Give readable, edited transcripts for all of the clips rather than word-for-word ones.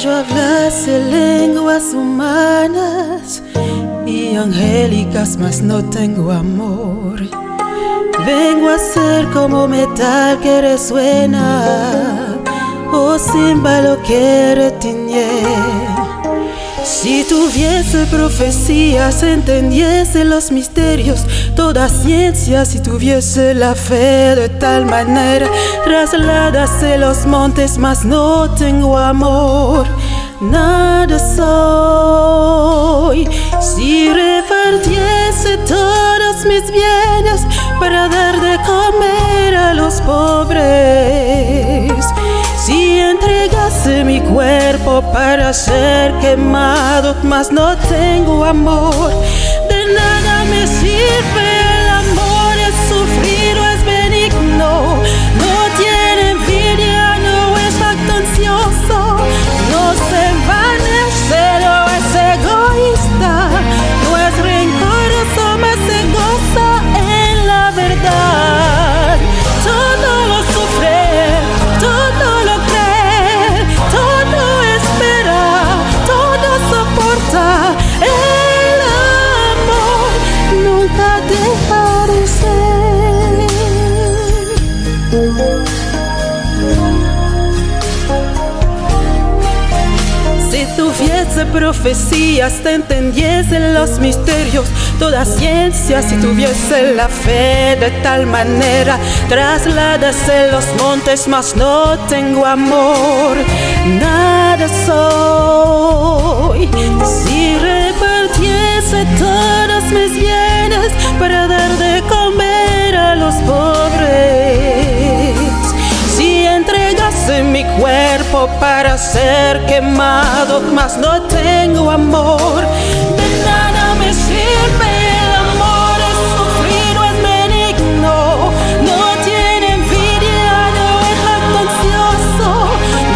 yo hablase lenguas humanas y angélicas, mas no tengo amor. Vengo a ser como metal que resuena o címbalo que retiñe. Si tuviese profecías, entendiese los misterios, toda ciencia, si tuviese la fe de tal manera, trasladase los montes, mas no tengo amor, nada soy. Si repartiese todos mis bienes para dar de comer a los pobres, si entregase mi cuerpo para ser quemado, mas no tengo amor, de nada me sirve. El amor es sufrido, es benigno, no tiene envidia, no es jactancioso, no se envanece, no es egoísta, no es rencoroso, mas se goza en la verdad. Todo lo sufre, todo lo cree, todo espera, todo soporta. El amor nunca deja de ser. Si tuviese profecías, te entendiese los misterios, toda ciencia, si tuviese la fe de tal manera, trasladase los montes, mas no tengo amor, nada soy. Si repartiese todos mis bienes para dar de comer a los pobres, si entregase mi cuerpo para ser quemado, mas no tengo amor, de nada me sirve. El amor es sufrido, es benigno, no tiene envidia, no es jactancioso,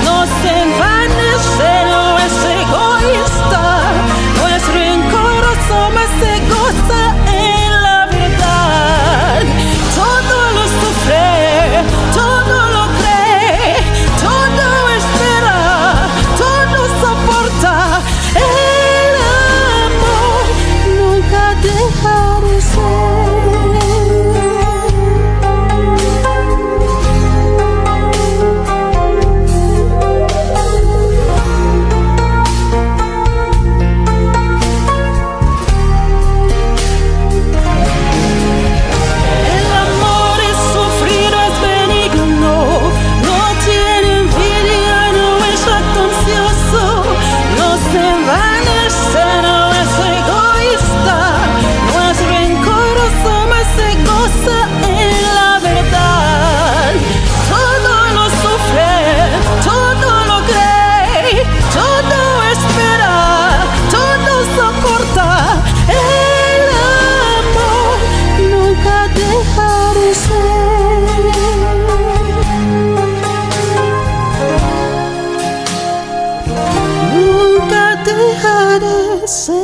no se envanece, no es egoísta, no es rencoroso, mas se goza en la verdad. Todo lo sufre, todo lo cree, todo espera, todo soporta. El amor nunca deja de El amor es sufrido, es benigno, no tiene envidia, no es jactancioso, no se envanece, no es egoísta, no es rencoroso, mas se goza en la verdad. Todo lo sufre, todo lo cree, todo espera, todo soporta. El amor nunca deja de ser. Nunca deja de ser.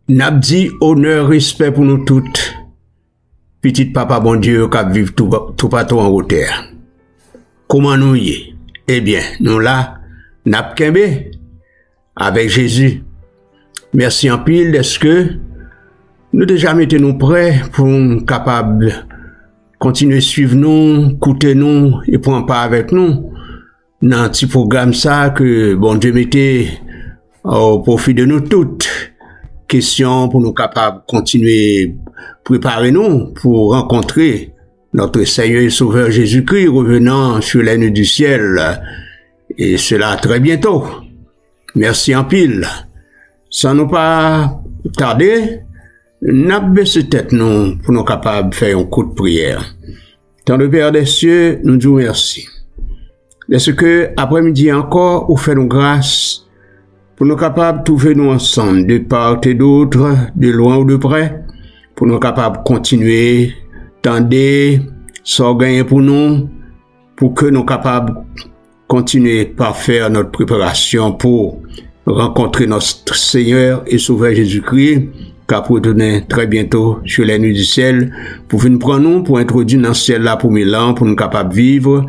N'a dit honneur, respect pour nous toutes. Petit papa bon Dieu qui vivent tout partout en haute terre. Comment nous y est? Eh bien, nous là, n'a kembe avec Jésus. Merci en pile, est-ce que nous déjà mettons nous prêts pour capable continuer à suivre nous, écouter nous et prendre part avec nous dans un petit programme ça que bon Dieu mettait au profit de nous toutes. Question pour nous capables continuer préparer nous pour rencontrer notre Seigneur et Sauveur Jésus-Christ revenant sur les nuées du ciel, et cela très bientôt. Merci en pile. Sans nous pas tarder, n'a baissé tête nous pour nous capables de faire un coup de prière. Tant de Père des cieux, nous disons merci. Est-ce que après-midi encore, vous faites nous grâce pour nous capables de trouver nous ensemble, de part et d'autre, de loin ou de près, pour nous capables de continuer, tendre, s'organiser pour nous, pour que nous capables de continuer par faire notre préparation pour rencontrer notre Seigneur et Sauveur Jésus-Christ, qui a retourner très bientôt sur les nuits du ciel, pour venir prendre nous, pour introduire dans le ciel là pour 1000 ans, pour nous capables de vivre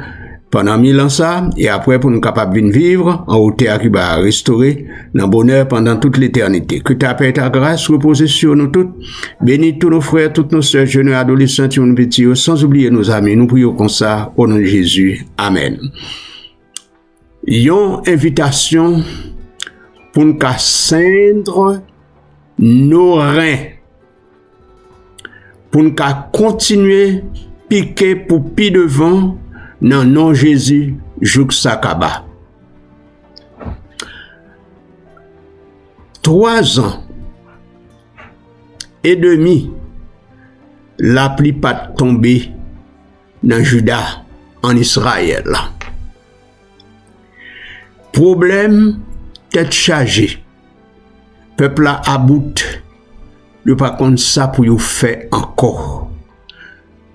pendant 1000 ans ça, et après pour nous capables de vivre en hauteur qui va restaurer dans le bonheur pendant toute l'éternité. Que ta paix et ta grâce reposent sur nous toutes. Bénis tous nos frères, toutes nos sœurs, jeunes et adolescents, nos petits, sans oublier nos amis. Nous prions comme ça, au nom de Jésus. Amen. Yon invitation pour nous ceindre nos reins, pour nous continuer piquer pour pi devant dans nom Jésus jouk sakaba. 3 ans et demi la pluie pas tombé dans Juda en Israël. Problème tête chargée. Peuple a about de pas contre ça pour y faire encore.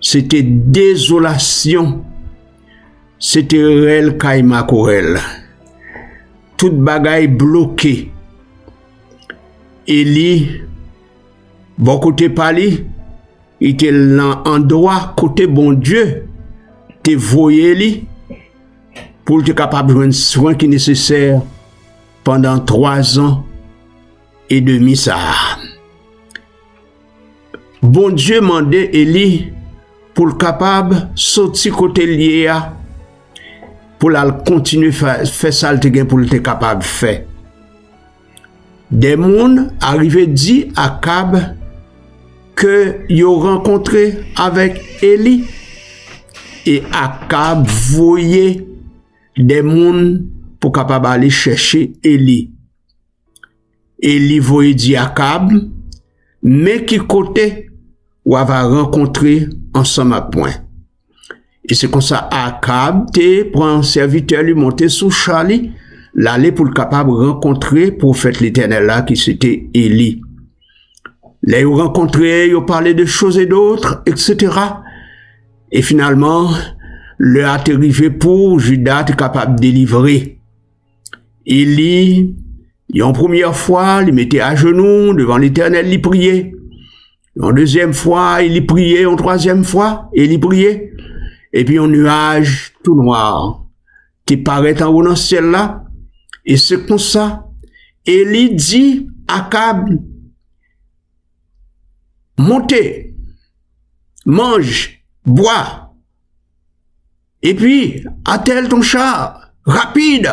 C'était désolation. C'était réel kaima korel. Tout bagaille bloqué. Eli, bon côté pali, il était en droit côté bon Dieu, te voyé li, pour être capable de jouer un soin qui est nécessaire pendant 3 ans et demi ça. Bon Dieu mandé Eli pour le capable sortir côté lié pour la continuer faire ça le pour être capable de faire. Des moun arrivé dit à Akab que yo rencontré avec Eli et Akab voyait des moun pour capable aller chercher Eli. Eli voyait dit Akab mais qui côté ou va rencontrer ensemble à point. Et c'est comme ça Akab te prend un serviteur lui monter sous Charlie l'aller pour le capable rencontrer prophète l'Éternel là qui c'était Eli. Les rencontré, ils parlaient de choses et d'autres, etc. Et finalement, le a arrivé pour Judas être capable de délivrer. Eli, en première fois, il mettait à genoux devant l'Éternel, il priait. En deuxième fois, il priait. En troisième fois, il priait. Et puis un nuage tout noir qui paraît en haut dans le ciel là. Et c'est comme ça. Eli dit à Akab, montez, mange, bois. Et puis, attelle ton char, rapide,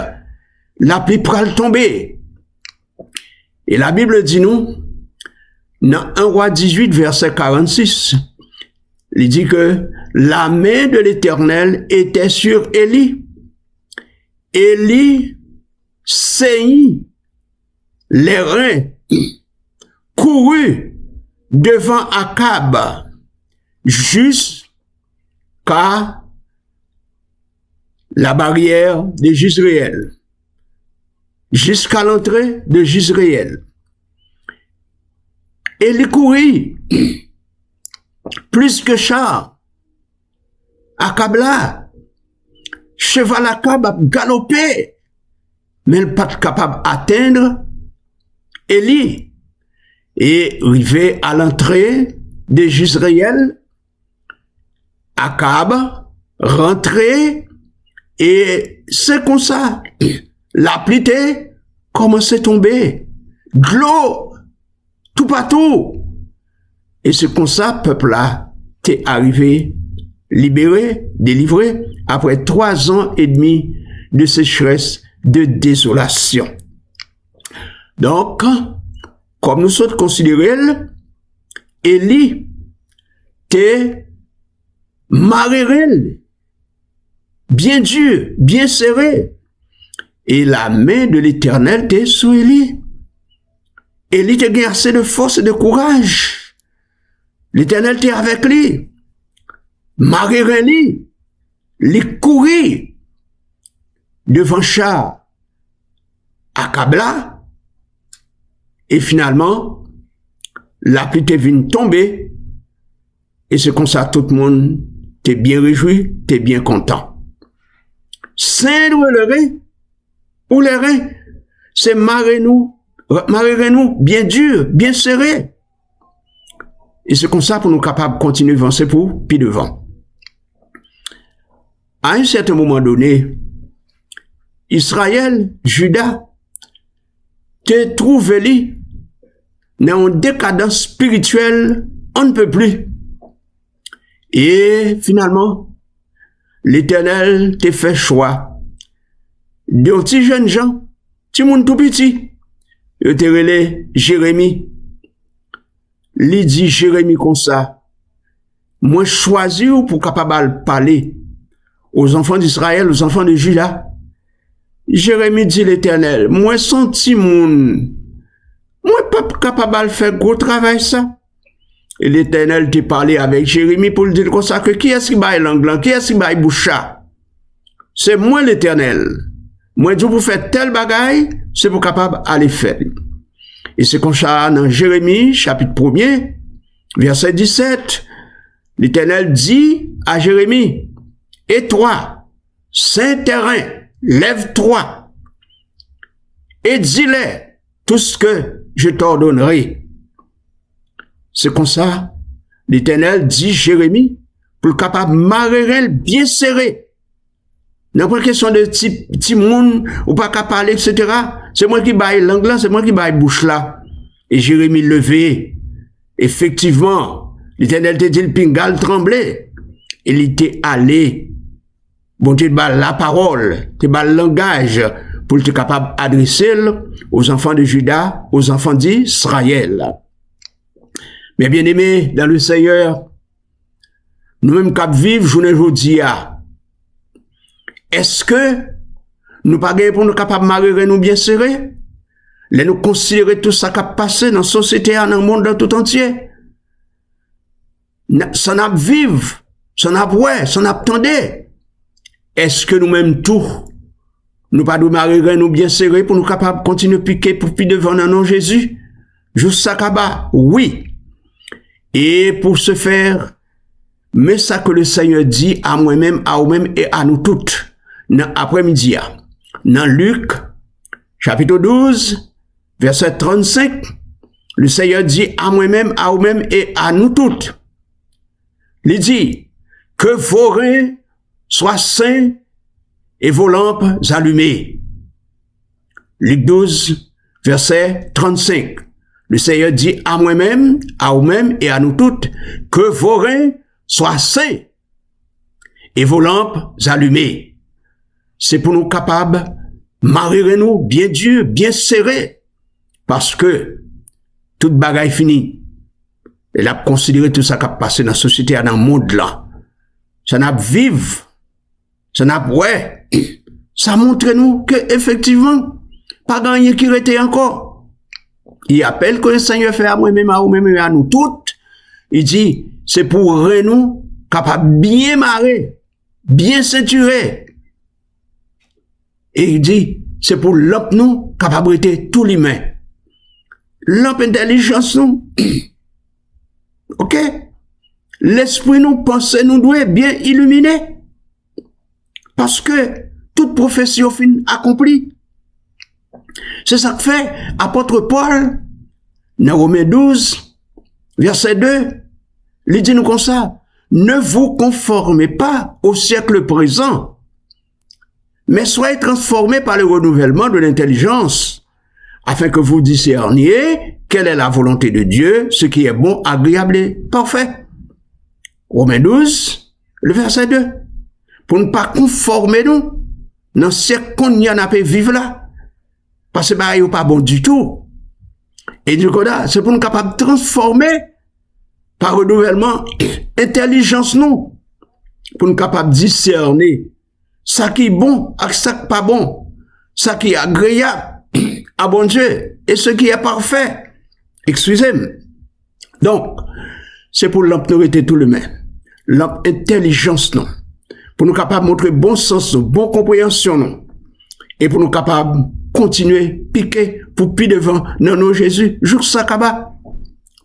la pluie pral tomber. Et la Bible dit nous, dans 1 Roi 18, verset 46, il dit que la main de l'Éternel était sur Eli. Eli saignit les reins, courut devant Akab jusqu'à la barrière de Jezréel, jusqu'à l'entrée de Jezréel. Eli courit plus que char. Akab là, cheval Akab a galopé, mais il n'est pas capable d'atteindre Eli. Et arrivé à l'entrée de Jezréel, Akab rentré, et c'est comme ça, la pluie commence à tomber, de l'eau, tout partout. Et c'est comme ça, peuple là, t'es arrivé, libéré, délivré, après 3 ans et demi de sécheresse, de désolation. Donc, comme nous sommes considérés, Eli t'es marérel, bien dur, bien serré. Et la main de l'Éternel t'est sur Eli. Eli te gagne assez de force et de courage. L'Éternel t'est avec lui. Marérel, il courit devant char Akab là. Et finalement, la pluie est venue tomber. Et c'est comme ça, tout le monde t'es bien réjoui, t'es bien content. Ceindre le rein, ou les reins, c'est marrer-nous bien dur, bien serré. Et c'est comme ça pour nous capables de continuer à avancer pour puis devant. À un certain moment donné, Israël, Juda, te trouvé dans une décadence spirituelle, on ne peut plus. Et finalement, l'Éternel te fait choix d'un petit jeune gens, petit monde tout petit, il te relé Jérémie. Il dit Jérémie comme ça, moi choisi pour capable parler aux enfants d'Israël, aux enfants de Juda. Jérémie dit l'Éternel, moi senti moun, moi pas capable de faire gros travail ça. Et l'Éternel te parlé avec Jérémie pour lui dire comme ça que qui est-ce qui baille l'angle, qui est-ce qui baille boucha? C'est moi l'Éternel. Moi dis pour faire tel bagaille, c'est pour capable aller faire. Et c'est comme ça dans Jérémie chapitre 1er, verset 17, l'Éternel dit à Jérémie, et toi, Saint-Terrain, lève-toi et dis-les tout ce que je t'ordonnerai. C'est comme ça, l'Éternel dit Jérémie, pour le capable marrer bien serré. N'a pas question de petit monde, ou pas qu'à parler, etc. C'est moi qui baille langue là, c'est moi qui baille bouche là. Et Jérémie levé. Effectivement, l'Éternel te dit le pingal tremblé. Il était allé. Bon Dieu te bat la parole, te bat le langage, pour être capable d'adresser aux enfants de Juda, aux enfants d'Israël. Mais bien aimés dans le Seigneur, nous-mêmes qui vivons journée aujourd'hui, est-ce que nous pas pour nous capables de marrer nous bien serrés? Les nous considérer tout ça qui a passé dans la société, dans le monde dans tout entier? Ça n'a vivre, ça n'a ouais, ça n'a tendé. Est-ce que nous-mêmes tout, nous pas nous marrer nous bien serrés pour nous capables de continuer à piquer pour puis devant dans nom Jésus? Juste ça kaba, oui. Et pour ce faire, mais ça que le Seigneur dit à moi-même, à vous-même et à nous toutes, dans l'après-midi, dans Luc, chapitre 12, verset 35, le Seigneur dit à moi-même, à vous-même et à nous toutes. Il dit, que vos reins soient saints et vos lampes allumées. Luc 12, verset 35. Le Seigneur dit à moi-même, à vous-même et à nous toutes, que vos reins soient saints et vos lampes allumées. C'est pour nous capables, marrer nous bien dur, bien serré, parce que toute bagaille finie. Elle a considéré tout ça qui a passé dans la société, dans le monde là. Ça n'a vivre, ça n'a ouais, ça montre nous que effectivement, pas gagné qui rétait encore. Il appelle que le Seigneur fait à moi-même, à vous-même et à nous toutes. Il dit, c'est pour nous capable bien marrer, bien ceinturer. Et il dit, c'est pour l'op nous capable de tout l'humain. L'op intelligence nous. Ok? L'esprit nous pense nous doit bien illuminer. Parce que toute profession fin accomplie. C'est ça que fait apôtre Paul, dans Romains 12, verset 2, il dit nous comme ça, ne vous conformez pas au siècle présent, mais soyez transformés par le renouvellement de l'intelligence, afin que vous discerniez quelle est la volonté de Dieu, ce qui est bon, agréable et parfait. Romains 12, le verset 2. Pour ne pas conformer nous, dans ce siècle qu'on y en a pas vivre là. Parce que bah, il n'est pas bon du tout. Et du coup, c'est pour nous capables de transformer par renouvellement intelligence nous. Pour nous capables de discerner ça qui est bon et ça qui n'est pas bon. Ça qui est agréable à bon Dieu et ce qui est parfait. Excusez-moi. Donc, c'est pour l'autorité tout le même. L'intelligence non. Pour nous capables de montrer bon sens, bonne compréhension non. Et pour nous capables continuer, piquer, pour puis devant, non, non, Jésus, joue ça kaba.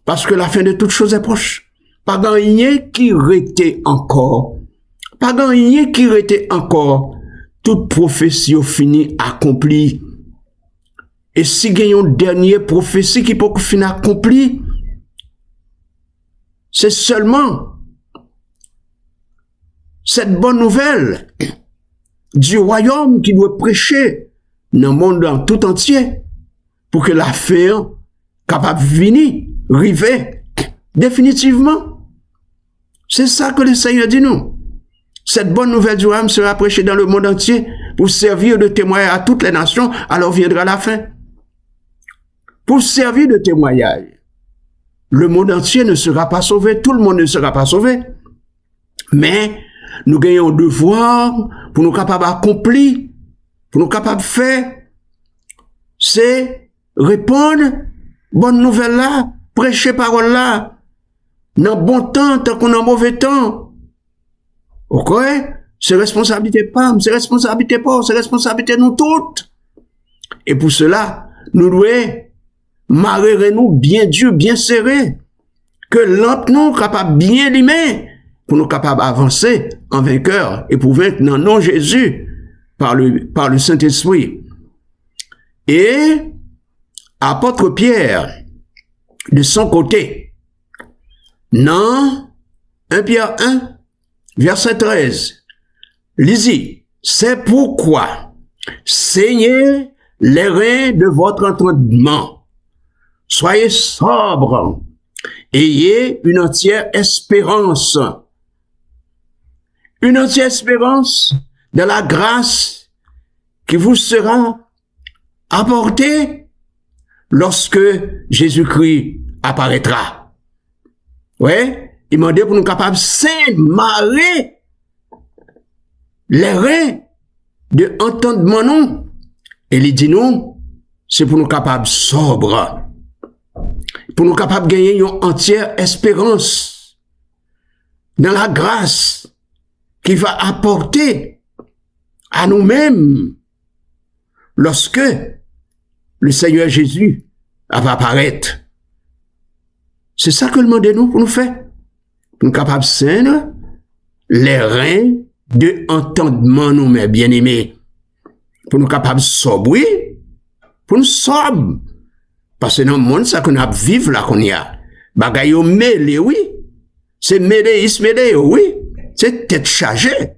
Parce que la fin de toute chose est proche. Pas gagné qui rétait encore. Pas gagné qui rétait encore. Toute prophétie finie, accomplie. Et si il y a une dernière prophétie qui peut finir accomplie, c'est seulement cette bonne nouvelle du royaume qui doit prêcher dans le monde tout entier pour que la fin capable de venir, arriver définitivement. C'est ça que le Seigneur dit nous. Cette bonne nouvelle du royaume sera prêchée dans le monde entier pour servir de témoignage à toutes les nations, alors viendra la fin. Pour servir de témoignage. Le monde entier ne sera pas sauvé, tout le monde ne sera pas sauvé. Mais nous gagnons devoir pour nous capables d'accomplir, pour nous capables de faire, c'est répondre bonne nouvelle là, prêcher parole là, dans bon temps, tant qu'on a mauvais temps. Ok? C'est responsabilité pas, c'est responsabilité pas, c'est responsabilité nous toutes. Et pour cela, nous devons marrer nous bien dur, bien serré, que l'autre nous capable bien limer, pour nous capables d'avancer en vainqueur et pour vaincre dans le nom de Jésus par le Saint-Esprit. Et apôtre Pierre, de son côté, dans 1 Pierre 1, verset 13, lisez, c'est pourquoi saignez les reins de votre entendement, soyez sobres, ayez une entière espérance de la grâce qui vous sera apportée lorsque Jésus-Christ apparaîtra. Ouais, il m'a dit pour nous capables de s'émarrer les reins de entendement nous. Et il dit nous, c'est pour nous capables sobres, pour nous capables de gagner une entière espérance dans la grâce qui va apporter à nous-mêmes lorsque le Seigneur Jésus va apparaître. C'est ça que le monde de nous pour nous faire. Pour nous capables de saindre les reins de entendement nous, mes bien-aimés. Pour nous capables de sobrer, pour nous sobres. Parce que dans le monde, ça qu'on a vivre là qu'on y a. Bagay yo mêlé, oui. C'est mêlé, oui. C'est tête chargée.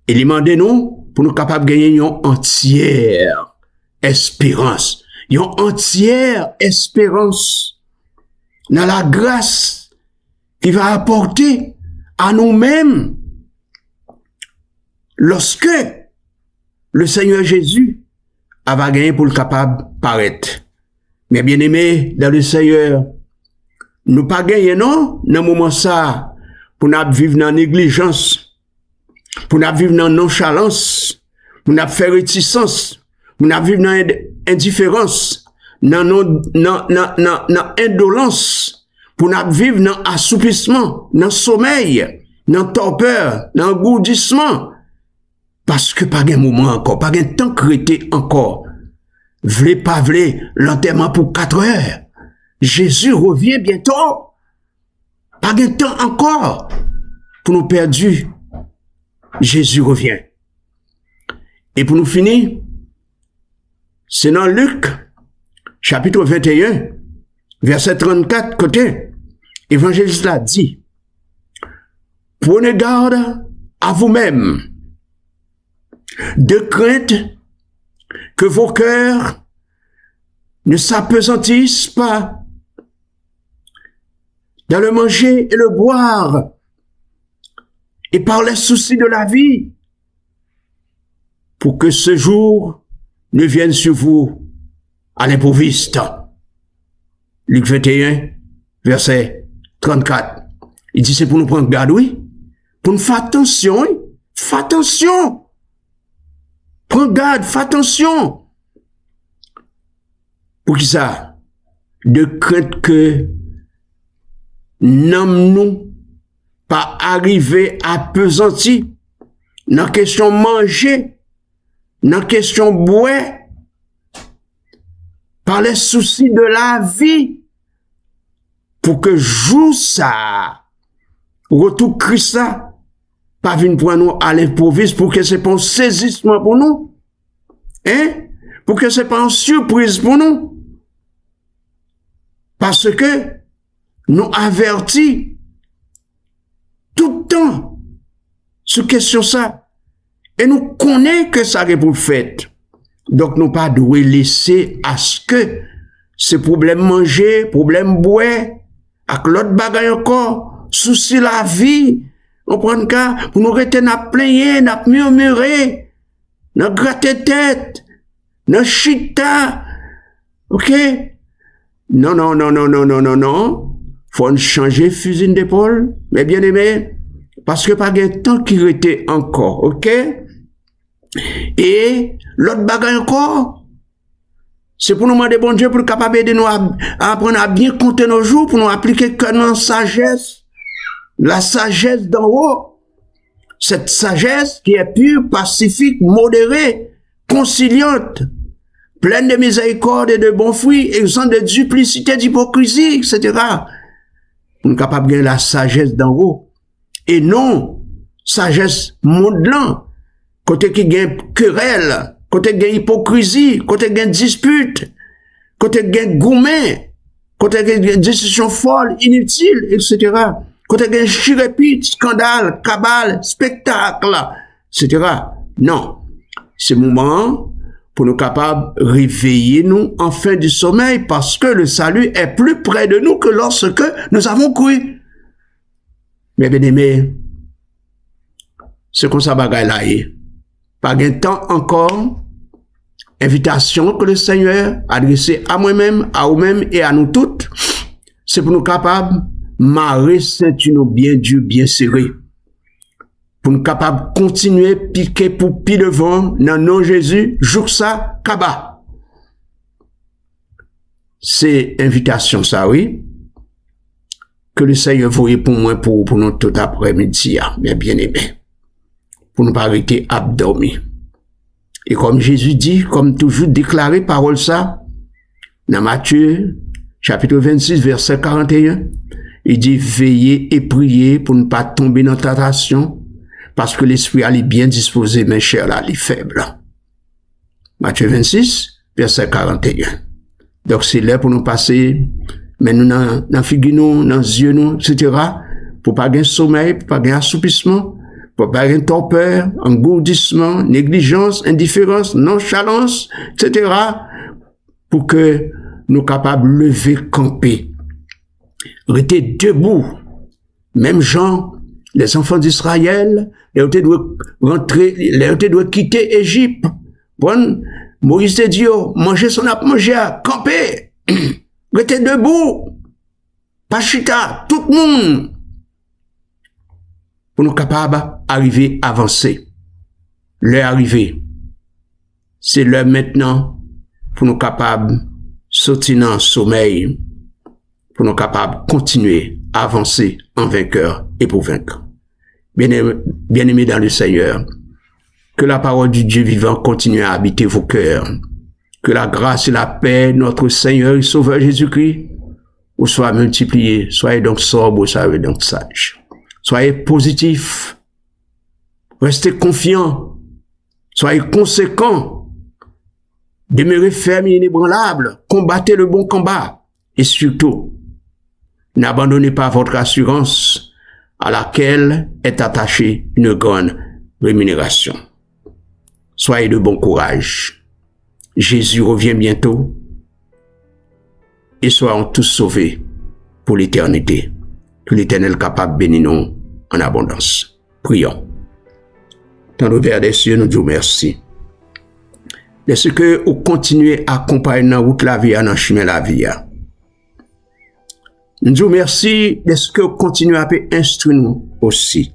Et il demande nous, pour nous capables de gagner une entière espérance. Une entière espérance dans la grâce qui va apporter à nous-mêmes lorsque le Seigneur Jésus va gagner pour le capable de paraître. Mais bien aimé dans le Seigneur, nous pas gagner non, dans le moment ça, pour nous vivre dans négligence, pour nous vivre dans nonchalance, pour nous faire réticence, pour nous vivre dans indifférence, dans indolence, pour nous vivre dans assoupissement, dans sommeil, dans torpeur, dans gourdissement. Parce que pas un moment encore, pas un temps crété encore. V'lez pas v'lez, l'enterrement pour 4 heures. Jésus revient bientôt. Pas un temps encore pour nous perdre. Jésus revient. Et pour nous finir, c'est dans Luc, chapitre 21, verset 34, côté, évangéliste l'a dit, prenez garde à vous-même, de crainte que vos cœurs ne s'apesantissent pas dans le manger et le boire, et par les soucis de la vie, pour que ce jour ne vienne sur vous à l'improviste. Luc 21, verset 34. Il dit, c'est pour nous prendre garde, oui. Pour nous faire attention, oui. Fais attention. Prends garde, fais attention. Pour qui ça? De crainte que nous pas arriver à pesantir dans la question manger, dans la question boire, par les soucis de la vie, pour que jour ça, retour Christ ça, pas venir pour nous à l'improviste, pour que c'est pas un saisissement pour nous, hein? pour que ce n'est pas une surprise pour nous. Parce que nous avertis tout le temps sur question ça. Et nous connaissons que ça est pour fait. Donc nous pas devons laisser à ce que ce problème manger, problème boire, avec l'autre bagaille encore, souci la vie, on prend le cas, pour nous rester n'a plaigner, n'a murmurer, n'a gratter tête, n'a chita, ok? Non, non, non, non, non, non, non, non. Faut changer fusil d'épaule, mais bien aimé, parce que pas de temps qui était encore, ok? Et l'autre bagaille encore, c'est pour nous demander bon Dieu pour capable aider nous à apprendre à bien compter nos jours, pour nous appliquer que notre sagesse, la sagesse d'en haut, cette sagesse qui est pure, pacifique, modérée, conciliante, pleine de miséricorde et de bons fruits, exempt de duplicité, d'hypocrisie, etc. Nous sommes capables de gagner la sagesse d'en haut. Et non, sagesse modelant, côté qui gagne querelle, côté qui gagne hypocrisie, côté qui gagne dispute, côté qui gagne gourmet, côté qui gagne décision folle, inutile, etc. Côté qui gagne chirépite, scandale, cabale, spectacle, etc. Non. C'est le moment pour nous capables de réveiller nous en fin du sommeil parce que le salut est plus près de nous que lorsque nous avons cru. Mais bien aimé, c'est comme ça bagaille là. Pas de temps encore, invitation que le Seigneur a adressée à moi-même, à vous-même et à nous toutes, c'est pour nous capables marrer ceinture bien dur, bien serré. Pour nous capables continuer piquer pour pied devant dans nom Jésus, jour ça, kaba. C'est invitation ça, oui. Que le Seigneur voyait pour moi, pour nous tout après-midi, mes bien-aimés. Pour nous pas arrêter à dormir. Et comme Jésus dit, comme toujours déclaré parole ça, dans Matthieu, chapitre 26, verset 41, il dit, veillez et priez pour ne pas tomber dans la tentation, parce que l'esprit est bien disposé, mais cher là, il est faible. Matthieu 26, verset 41. Donc c'est là pour nous passer, mais nous dans figure nous, dans les yeux nous, etc., pour pas gagner sommeil, pour pas gagner assoupissement, pour pas gagner torpeur, engourdissement, négligence, indifférence, nonchalance, etc., pour que nous capables de lever, camper, rester debout. Même gens, les enfants d'Israël, les doivent rentrer, les doivent quitter Égypte. Bon, Moïse te dit, manger son ap manger, camper, rester debout, pas chita, tout le monde, pour nous capables d'arriver, avancer. L'heure arrivée, c'est l'heure maintenant pour nous capables sortir dans le sommeil, pour nous capables continuer à avancer en vainqueur et pour vaincre. Bien-aimés dans le Seigneur, que la parole du Dieu vivant continue à habiter vos cœurs. Que la grâce et la paix, notre Seigneur et Sauveur Jésus-Christ, vous soient multipliées. Soyez donc sobres, soyez donc sages. Soyez positifs. Restez confiants. Soyez conséquents. Demeurez fermes et inébranlables. Combattez le bon combat. Et surtout, n'abandonnez pas votre assurance à laquelle est attachée une grande rémunération. Soyez de bon courage. Jésus revient bientôt et soyons tous sauvés pour l'éternité. Que l'Éternel capable bénisse nous en abondance. Prions. Dans le Père des cieux, nous disons merci. De ce que vous continuez à accompagner dans la route la vie, dans le chemin la vie. Nous disons merci de ce que vous continuez à instruire nous aussi.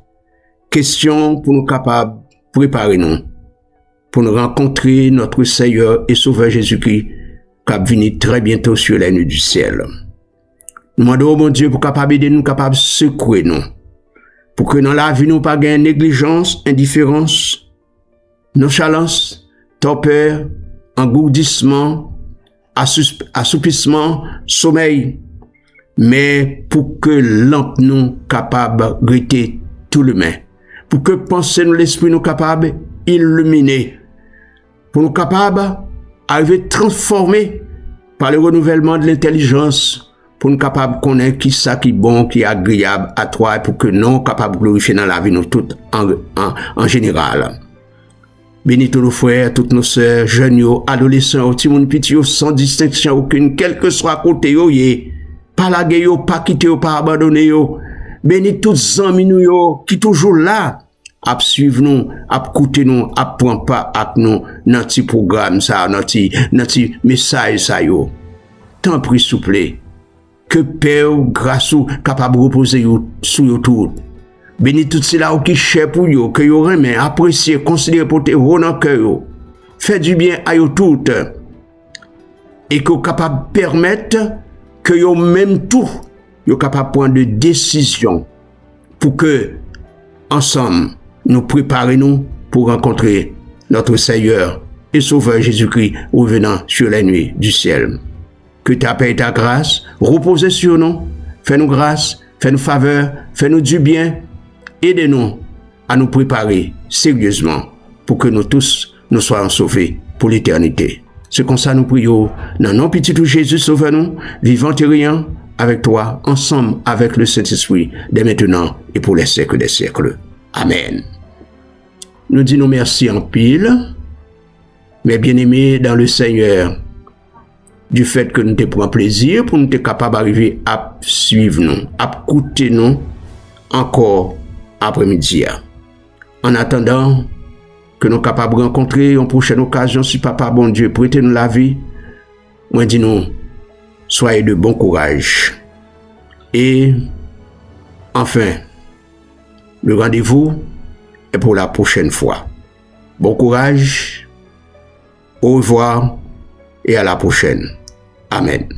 Question pour nous capables de préparer nous, pour nous rencontrer notre Seigneur et Sauveur Jésus-Christ, qui va venir très bientôt sur les nuits du ciel. Nous demandons au bon Dieu pour capable aider nous, capable de secouer nous, pour que dans la vie nous pas gagner négligence, indifférence, nonchalance, torpeur, engourdissement, assoupissement, sommeil, mais pour que lampe nous capable de rester tout le main, pour que pensée nous l'esprit nous capable illuminer, pour nous capable arriver transformé par le renouvellement de l'intelligence pour nous capables de connaître qui ça qui est bon, qui est agréable à toi et pour que nous capables de glorifier dans la vie nous toutes en général. Bénis tous nos frères, toutes nos sœurs, jeunes, adolescents, petits moun piti sans distinction aucune, quel que soit côté yo, pas la yo, pas quitter yo, pas abandonner yo. Bénis tous les amis nous qui toujours là, à suivre nous, à écouter nous, à prendre part avec nous dans petit programme ça, dans petit message ça yo. Tant pis s'il vous plaît, que Père grâce ou capable de reposer sur yo tout. Bénis tout cela qui cher pour yo, que yo remet, apprécier, considérer pour te rendre dans cœur. Fais du bien à yo tout. Et que capable de permettre que yo même tout, yo capable de prendre des décisions pour que ensemble nous préparons pour rencontrer notre Seigneur et Sauveur Jésus-Christ revenant sur les nuits du ciel. Que ta paix et ta grâce reposent sur nous. Fais-nous grâce, fais-nous faveur, fais-nous du bien. Aidez-nous à nous préparer sérieusement pour que nous tous nous soyons sauvés pour l'éternité. C'est comme ça nous prions dans nom petit tout Jésus, sauve-nous, vivant et riant avec toi, ensemble avec le Saint-Esprit, dès maintenant et pour les siècles des siècles. Amen. Nous disons merci en pile, mes bien-aimés dans le Seigneur, du fait que nous te prenons plaisir pour nous être capables d'arriver à suivre nous, à écouter nous encore après-midi. En attendant que nous soyons capables de rencontrer une prochaine occasion, si Papa bon Dieu prêtez-nous la vie, moi dis-nous, soyez de bon courage. Et enfin, le rendez-vous est pour la prochaine fois. Bon courage, au revoir et à la prochaine. Amen.